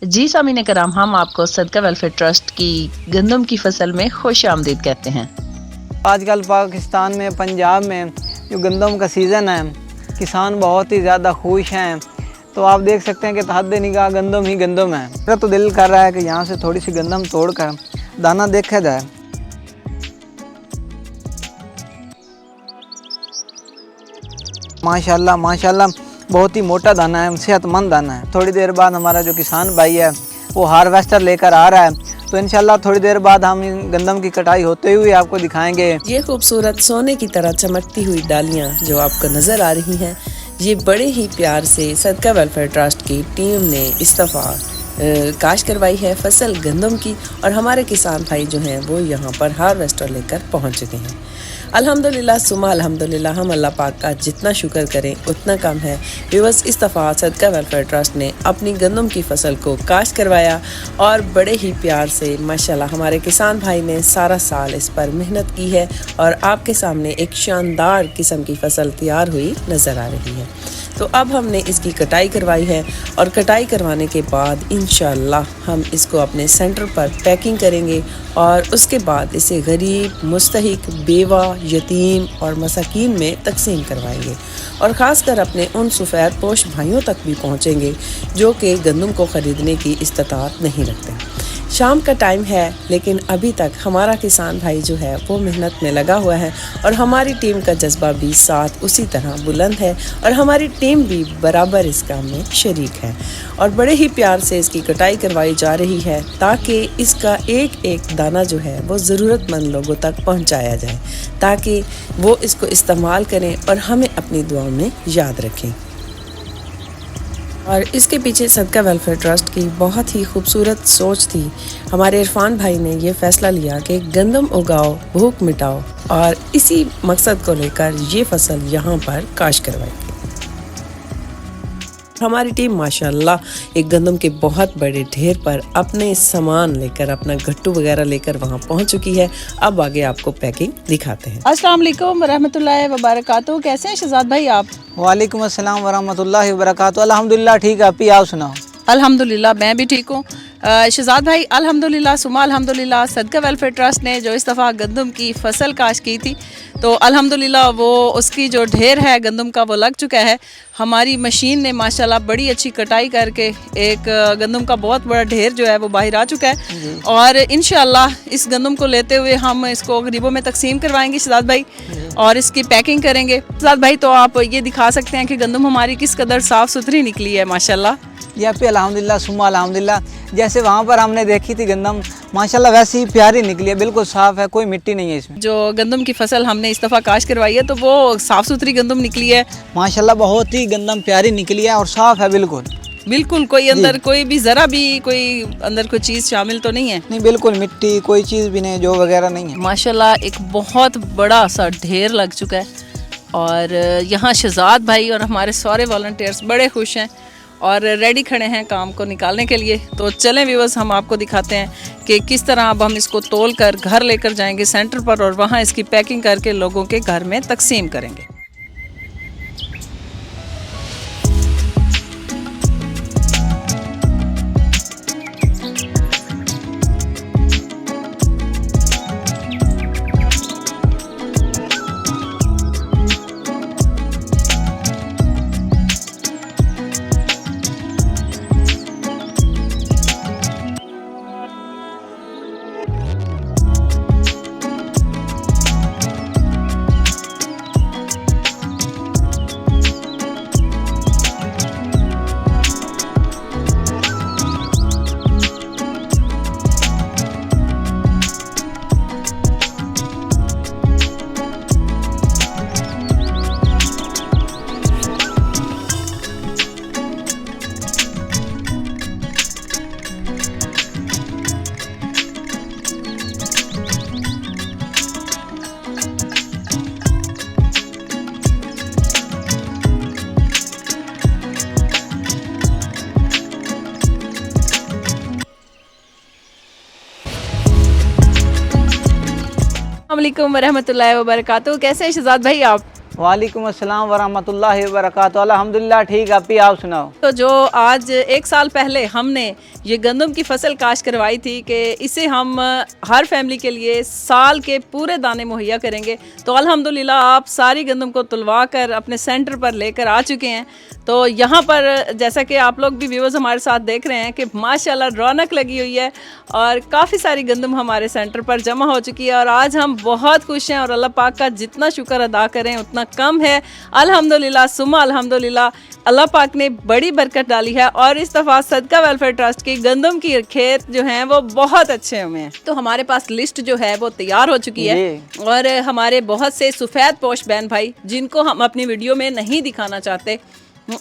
जी सामीन कराम, हम आपको सदका वेलफेयर ट्रस्ट की गंदम की फसल में खुश आमदीद कहते हैं। आजकल पाकिस्तान में पंजाब में जो गंदम का सीज़न है, किसान बहुत ही ज़्यादा खुश हैं। तो आप देख सकते हैं कि तहद निगाह गंदम ही गंदम है। मेरा तो दिल कर रहा है कि यहाँ से थोड़ी सी गंदम तोड़कर दाना देखा जाए। माशाल्लाह माशाल्लाह, बहुत ही मोटा दाना है, सेहतमंद दाना है। थोड़ी देर बाद हमारा जो किसान भाई है वो हार्वेस्टर लेकर आ रहा है, तो इंशाल्लाह थोड़ी देर बाद हम इन गंदम की कटाई होते हुए आपको दिखाएंगे। ये खूबसूरत सोने की तरह चमकती हुई डालियाँ जो आपको नजर आ रही हैं, ये बड़े ही प्यार से सदका वेलफेयर ट्रस्ट की टीम ने इस दफ़ा काश्त करवाई है फसल गंदम की, और हमारे किसान भाई जो हैं वो यहाँ पर हार्वेस्टर लेकर पहुँच चुके हैं। अल्हम्दुलिल्लाह सुमा अल्हम्दुलिल्लाह, हम अल्लाह पाक का जितना शुक्र करें उतना कम है। बस इस दफ़ा सदका वेलफेयर ट्रस्ट ने अपनी गंदम की फसल को काश्त करवाया और बड़े ही प्यार से माशाल्लाह हमारे किसान भाई ने सारा साल इस पर मेहनत की है और आपके सामने एक शानदार किस्म की फसल तैयार हुई नज़र आ रही है। तो अब हमने इसकी कटाई करवाई है और कटाई करवाने के बाद इंशाल्लाह हम इसको अपने सेंटर पर पैकिंग करेंगे और उसके बाद इसे गरीब, मुस्तहिक, बेवा, यतीम और मसाकीन में तकसीम करवाएंगे और ख़ासकर अपने उन सफ़ेद पोश भाइयों तक भी पहुँचेंगे जो कि गंदम को ख़रीदने की इस्तात नहीं रखते। शाम का टाइम है लेकिन अभी तक हमारा किसान भाई जो है वो मेहनत में लगा हुआ है और हमारी टीम का जज्बा भी साथ उसी तरह बुलंद है और हमारी टीम भी बराबर इस काम में शरीक है और बड़े ही प्यार से इसकी कटाई करवाई जा रही है ताकि इसका एक एक दाना जो है वो ज़रूरतमंद लोगों तक पहुंचाया जाए ताकि वो इसको इस्तेमाल करें और हमें अपनी दुआओं में याद रखें। और इसके पीछे सदका वेलफेयर ट्रस्ट की बहुत ही खूबसूरत सोच थी। हमारे इरफान भाई ने ये फैसला लिया कि गंदम उगाओ, भूख मिटाओ और इसी मकसद को लेकर ये फसल यहाँ पर काश्त करवाई गई। हमारी टीम माशाल्लाह एक गंदम के बहुत बड़े ढेर पर अपने सामान लेकर, अपना गट्टू वगैरह लेकर वहाँ पहुँच चुकी है। अब आगे आपको पैकिंग दिखाते हैं। अस्सलाम वालेकुम रहमतुल्लाहि व बरकातहू। कैसे हैं शहजाद भाई आप? वालेकुम अस्सलाम वरहमतुल्लाहि वबरकातुहू। अल्हम्दुलिल्लाह ठीक है, आप सुनाओ। अल्हम्दुलिल्लाह मैं भी ठीक हूँ। शहजाद भाई अल्हम्दुलिल्लाह सुमा अल्हम्दुलिल्लाह, सदका वेलफेयर ट्रस्ट ने जो इस दफ़ा गंदम की फसल काश्त की थी तो अल्हम्दुलिल्लाह वो उसकी जो ढेर है गंदम का वो लग चुका है। हमारी मशीन ने माशाल्लाह बड़ी अच्छी कटाई करके एक गंदम का बहुत बड़ा ढेर जो है वो बाहर आ चुका है और इंशाल्लाह इस गंदम को लेते हुए हम इसको गरीबों में तकसीम करवाएंगे शहजाद भाई और इसकी पैकिंग करेंगे। शहजाद भाई तो आप ये दिखा सकते हैं कि गंदम हमारी किस कदर साफ़ सुथरी निकली है माशाल्लाह। यहाँ पे अल्हम्दुलिल्लाह सुम्मा अल्हम्दुलिल्लाह, जैसे वहाँ पर हमने देखी थी गंदम माशाल्लाह वैसी ही प्यारी निकली है, बिल्कुल साफ़ है, कोई मिट्टी नहीं है इसमें। जो गंदम की फसल हमने इस दफ़ा काश्त करवाई है तो वो साफ़ सुथरी गंदम निकली है माशाल्लाह, बहुत ही गंदम प्यारी निकली है और साफ़ है बिल्कुल। बिल्कुल कोई अंदर कोई भी ज़रा भी कोई अंदर कोई चीज़ शामिल तो नहीं है। नहीं, बिल्कुल मिट्टी कोई चीज़ भी नहीं, जो वगैरह नहीं है। माशाल्लाह एक बहुत बड़ा सा ढेर लग चुका है और यहाँ शहजाद भाई और हमारे सारे वॉलंटियर्स बड़े खुश हैं और रेडी खड़े हैं काम को निकालने के लिए। तो चलें व्यूअर्स, हम आपको दिखाते हैं कि किस तरह अब हम इसको तोल कर घर लेकर जाएंगे सेंटर पर और वहाँ इसकी पैकिंग करके लोगों के घर में तकसीम करेंगे। अस्सलाम वालेकुम वरहमतुल्लाहि वबरकातुहू। कैसे हैं शहजाद भाई आप? वालेकुम अस्सलाम वरहमतुल्लाहि वबरकातुहू। अल्हम्दुलिल्लाह ठीक, आप सुनाओ। तो जो आज 1 साल पहले हमने ये गंदम की फसल काश्त करवाई थी कि इसे हम हर फैमिली के लिए साल के पूरे दाने मुहैया करेंगे, तो अल्हम्दुलिल्लाह आप सारी गंदम को तुलवा कर अपने सेंटर पर लेकर आ चुके हैं। तो यहाँ पर जैसा कि आप लोग भी व्यूअर्स हमारे साथ देख रहे हैं कि माशाल्लाह रौनक लगी हुई है और काफ़ी सारी गंदम हमारे सेंटर पर जमा हो चुकी है और आज हम बहुत खुश हैं और अल्लाह पाक का जितना शुक्र अदा करें उतना कम है। अल्हम्दुलिल्लाह सुम्मा अल्हम्दुलिल्लाह, अल्लाह पाक ने बड़ी बरकत डाली है और इस दफ़ा सदका वेलफेयर ट्रस्ट की गंदम की खेत जो हैं वो बहुत अच्छे हुए हैं। तो हमारे पास लिस्ट जो है वो तैयार हो चुकी है और हमारे बहुत से सफ़ेद पोश बहन भाई जिनको हम अपनी वीडियो में नहीं दिखाना चाहते,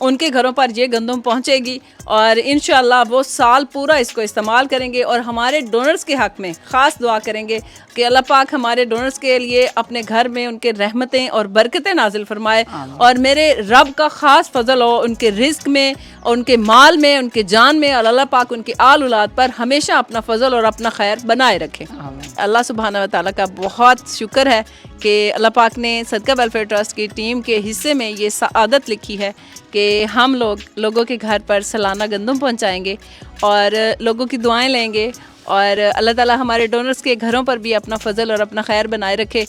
उनके घरों पर ये गंदम पहुंचेगी और इंशाल्लाह वो साल पूरा इसको इस्तेमाल करेंगे और हमारे डोनर्स के हक़ में ख़ास दुआ करेंगे कि अल्लाह पाक हमारे डोनर्स के लिए अपने घर में उनके रहमतें और बरकतें नाजिल फरमाए और मेरे रब का ख़ास फजल हो उनके रिस्क में, उनके माल में, उनके जान में और अल्लाह पाक उनकी आल औलाद पर हमेशा अपना फजल और अपना खैर बनाए रखे। अल्लाह सुब्हाना व तआला का बहुत शुक्र है कि अल्लाह पाक ने सदका वेलफेयर ट्रस्ट की टीम के हिस्से में ये आदत लिखी है कि हम लोगों के घर पर सालाना गंदम पहुंचाएंगे और लोगों की दुआएं लेंगे और अल्लाह ताला हमारे डोनर्स के घरों पर भी अपना फजल और अपना खैर बनाए रखे,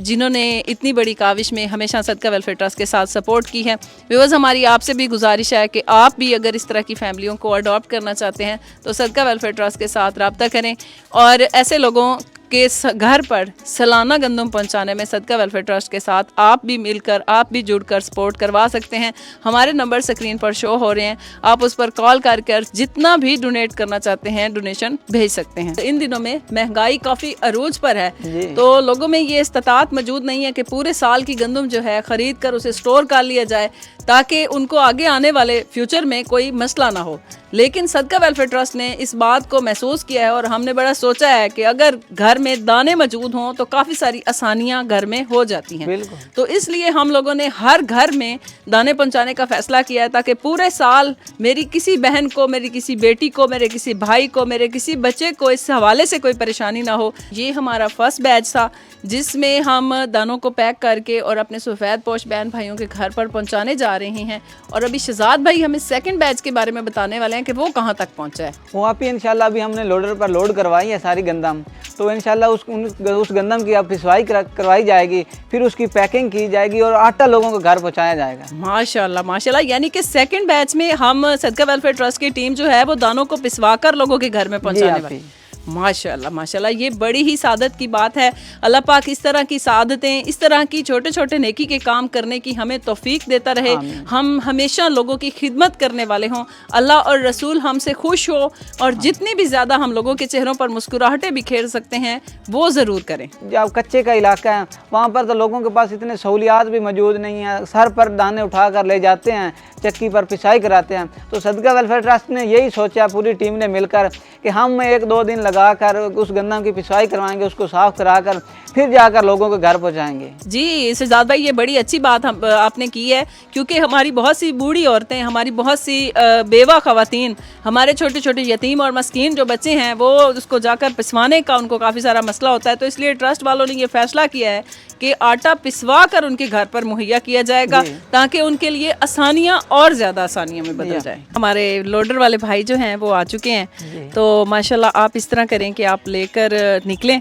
जिन्होंने इतनी बड़ी काविश में हमेशा सदका वेलफेयर ट्रस्ट के साथ सपोर्ट की है। व्यूअर्स हमारी आपसे भी गुजारिश है कि आप भी अगर इस तरह की फैमिलियों को अडॉप्ट करना चाहते हैं तो सदका वेलफेयर ट्रस्ट के साथ रब्ता करें और ऐसे लोगों के घर पर सालाना गंदम पहुंचाने में सदका वेलफेयर ट्रस्ट के साथ आप भी मिलकर, आप भी जुड़कर सपोर्ट करवा सकते हैं। हमारे नंबर स्क्रीन पर शो हो रहे हैं, आप उस पर कॉल कर जितना भी डोनेट करना चाहते हैं डोनेशन भेज सकते हैं। तो इन दिनों में महंगाई काफ़ी अरूज पर है, तो लोगों में ये इस्तात मौजूद नहीं है कि पूरे साल की गंदम जो है ख़रीद कर उसे स्टोर कर लिया जाए ताकि उनको आगे आने वाले फ्यूचर में कोई मसला ना हो। लेकिन सदका वेलफेयर ट्रस्ट ने इस बात को महसूस किया है और हमने बड़ा सोचा है कि अगर घर में दाने मौजूद हों तो काफ़ी सारी आसानियां घर में हो जाती हैं। तो इसलिए हम लोगों ने हर घर में दाने पहुंचाने का फैसला किया है ताकि पूरे साल मेरी किसी बहन को, मेरी किसी बेटी को, मेरे किसी भाई को, मेरे किसी बच्चे को इस हवाले से कोई परेशानी ना हो। ये हमारा फर्स्ट बैच था जिसमें हम दानों को पैक करके और अपने सफ़ेद पोश बहन भाइयों के घर पर पहुँचाने जा रहे हैं और अभी शहजाद भाई हमें सेकेंड बैच के बारे में बताने वाले हैं कि वो कहाँ तक पहुँचा है। वहाँ पे इंशाल्लाह अभी हमने लोडर पर लोड करवाई है सारी गंदम, तो इंशाल्लाह उस गंदम की अब पिसवाई करवाई जाएगी, फिर उसकी पैकिंग की जाएगी और आटा लोगों को घर पहुँचाया जाएगा। माशाल्लाह माशाल्लाह, यानी कि सेकंड बैच में हम सदका वेलफेयर ट्रस्ट की टीम जो है वो दानों को पिसवा कर लोगों के घर में पहुँचाने वाली। माशाल्लाह माशाल्लाह, ये बड़ी ही सादत की बात है। अल्लाह पाक इस तरह की सादतें, इस तरह की छोटे छोटे नेकी के काम करने की हमें तौफीक देता रहे। हम हमेशा लोगों की खिदमत करने वाले हों, अल्लाह और रसूल हमसे खुश हो और जितनी भी ज़्यादा हम लोगों के चेहरों पर मुस्कुराहटें बिखेर सकते हैं वो ज़रूर करें। जब कच्चे का इलाका है वहाँ पर तो लोगों के पास इतने सहूलियात भी मौजूद नहीं है, सर पर दाने उठा कर ले जाते हैं, चक्की पर पिसाई कराते हैं। तो सदका वेलफेयर ट्रस्ट ने यही सोचा, पूरी टीम ने मिलकर, कि हम 1-2 दिन लगाकर उस गंदम की पिसाई करवाएंगे, उसको साफ़ कराकर फिर जाकर लोगों के घर पहुंचाएंगे। जी शहजाद भाई, ये बड़ी अच्छी बात आपने की है, क्योंकि हमारी बहुत सी बूढ़ी औरतें, हमारी बहुत सी बेवा ख़वातीन, हमारे छोटे छोटे यतीम और मस्कीन जो बच्चे हैं वो उसको जाकर पिसवाने का उनको काफ़ी सारा मसला होता है। तो इसलिए ट्रस्ट वालों ने ये फैसला किया है कि आटा पिसवा कर उनके घर पर मुहैया किया जाएगा ताकि उनके लिए आसानियाँ और ज़्यादा आसानियों में बदल जाए। हमारे लोडर वाले भाई जो हैं वो आ चुके हैं, तो माशाल्लाह आप इस तरह करें कि आप लेकर निकलें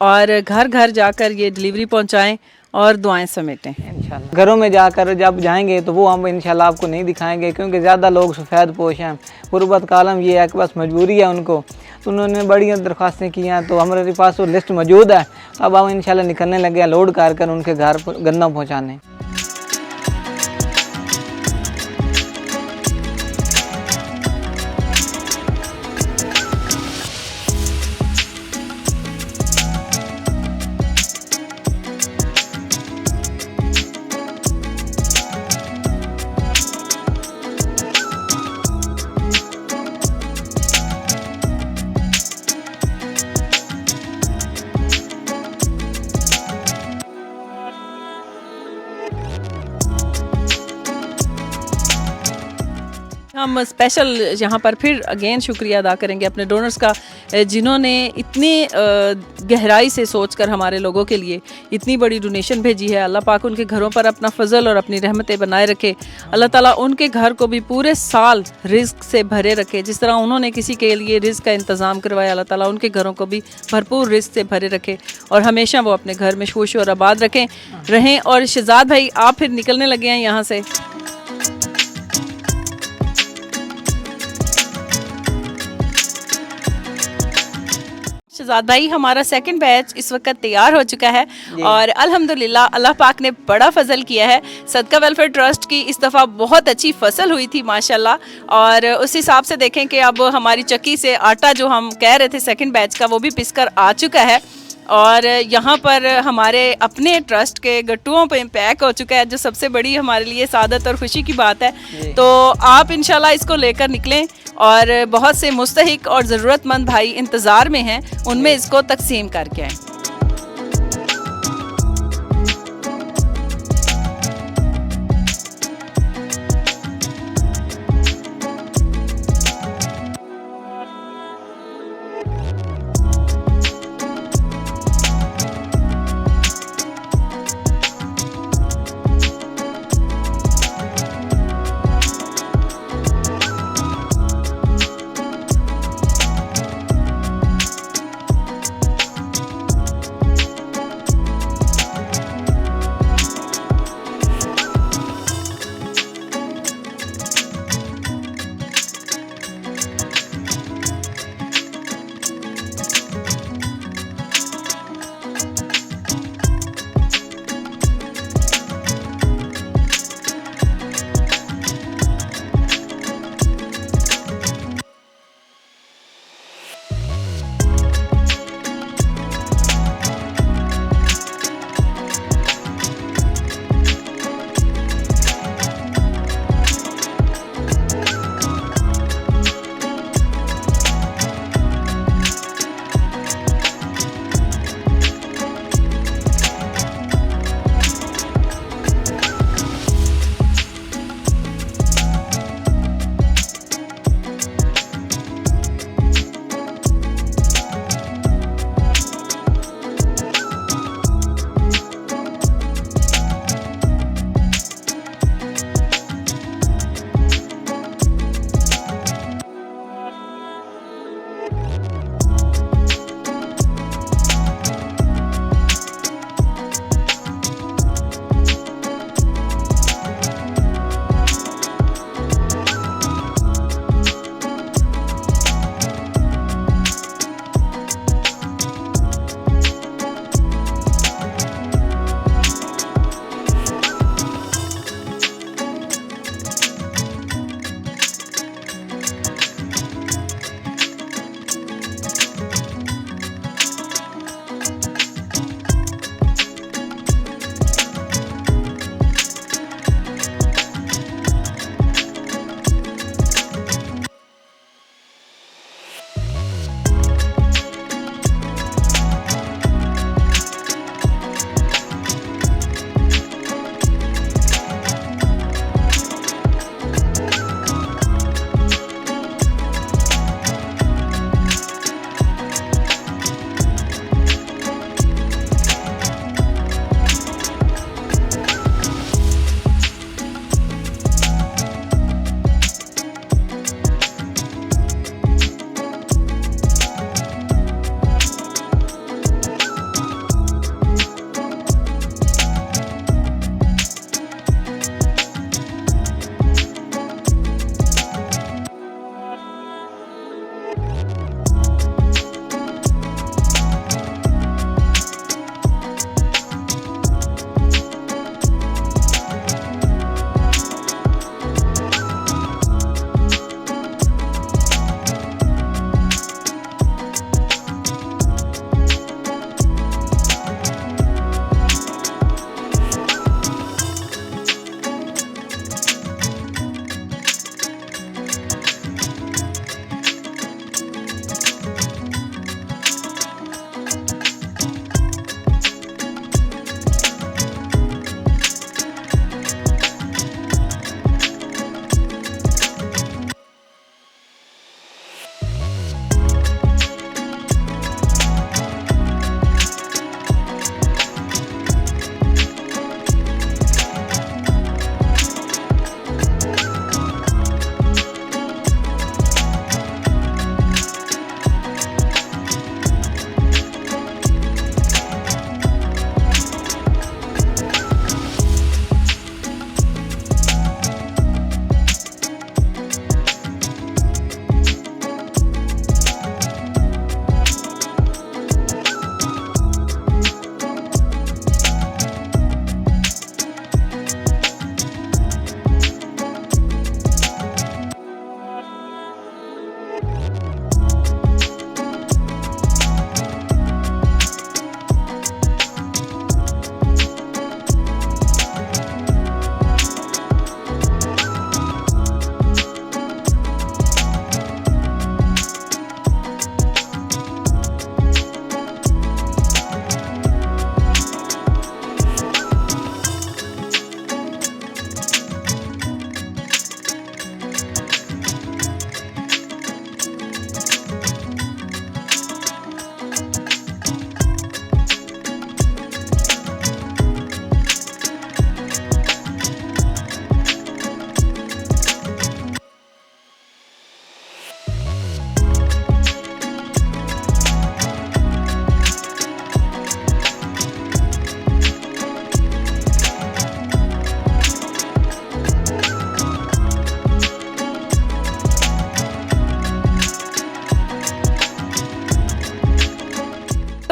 और घर घर जाकर ये डिलीवरी पहुंचाएं और दुआएं समेटें। इंशाल्लाह घरों में जाकर जब जाएंगे तो वो हम इंशाल्लाह आपको नहीं दिखाएंगे, क्योंकि ज़्यादा लोग सफ़ेद पोश हैं। गुरबत कालम ये है कि बस मजबूरी है उनको, तो उन्होंने बड़ी दरख्वास्तें की हैं, तो हमारे पास वो लिस्ट मौजूद है। अब हम इंशाल्लाह निकलने लगे हैं लोड कर उनके घर गंदम पहुँचाने। हम स्पेशल यहाँ पर फिर अगेन शुक्रिया अदा करेंगे अपने डोनर्स का, जिन्होंने इतनी गहराई से सोचकर हमारे लोगों के लिए इतनी बड़ी डोनेशन भेजी है। अल्लाह पाक उनके घरों पर अपना फजल और अपनी रहमतें बनाए रखे। अल्लाह ताला उनके घर को भी पूरे साल रिस्क से भरे रखे। जिस तरह उन्होंने किसी के लिए रिस्क का इंतज़ाम करवाया, अल्लाह ताला उनके घरों को भी भरपूर रिस्क से भरे रखे और हमेशा वो अपने घर में खुश और आबाद रहें। और शहजाद भाई आप फिर निकलने लगे हैं यहाँ से। शहजाद भाई हमारा सेकंड बैच इस वक्त तैयार हो चुका है और अल्हम्दुलिल्लाह अल्लाह पाक ने बड़ा फजल किया है। सदका वेलफेयर ट्रस्ट की इस दफ़ा बहुत अच्छी फसल हुई थी माशाल्लाह, और उस हिसाब से देखें कि अब हमारी चक्की से आटा जो हम कह रहे थे सेकंड बैच का वो भी पिसकर आ चुका है और यहाँ पर हमारे अपने ट्रस्ट के गट्टुओं पे पैक हो चुका है, जो सबसे बड़ी हमारे लिए सादत और खुशी की बात है। तो आप इंशाल्लाह इसको लेकर निकलें और बहुत से मुस्तहिक और ज़रूरतमंद भाई इंतज़ार में हैं, उनमें इसको तकसीम करके आएँ।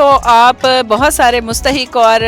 तो आप बहुत सारे मुस्तहिक और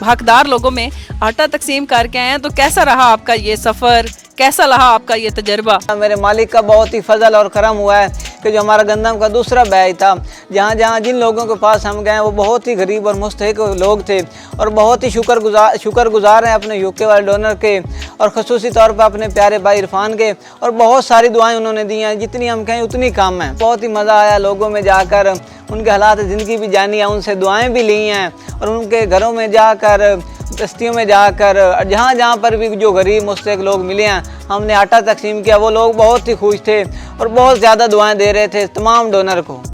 हकदार लोगों में आटा तकसीम करके आए हैं, तो कैसा रहा आपका ये सफ़र, कैसा रहा आपका ये तजर्बा? मेरे मालिक का बहुत ही फजल और करम हुआ है कि जो हमारा गंदम का दूसरा बैच था, जहाँ जहाँ जिन लोगों के पास हम गए वो बहुत ही गरीब और मुस्तहिक लोग थे और बहुत ही शुक्रगुजार हैं अपने यूके वाले डोनर के और ख़ुसूसी तौर पर अपने प्यारे भाई इरफान के। और बहुत सारी दुआएं उन्होंने दी हैं, जितनी हम कहें उतनी कम है। बहुत ही मज़ा आया लोगों में जाकर, उनके हालात ज़िंदगी भी जानी है, उनसे दुआएँ भी ली हैं और उनके घरों में जाकर, बस्तियों में जाकर, जहाँ जहाँ पर भी जो गरीब मुस्तहिक लोग मिले हैं हमने आटा तकसीम किया। वो लोग बहुत ही खुश थे और बहुत ज़्यादा दुआएं दे रहे थे तमाम डोनर को।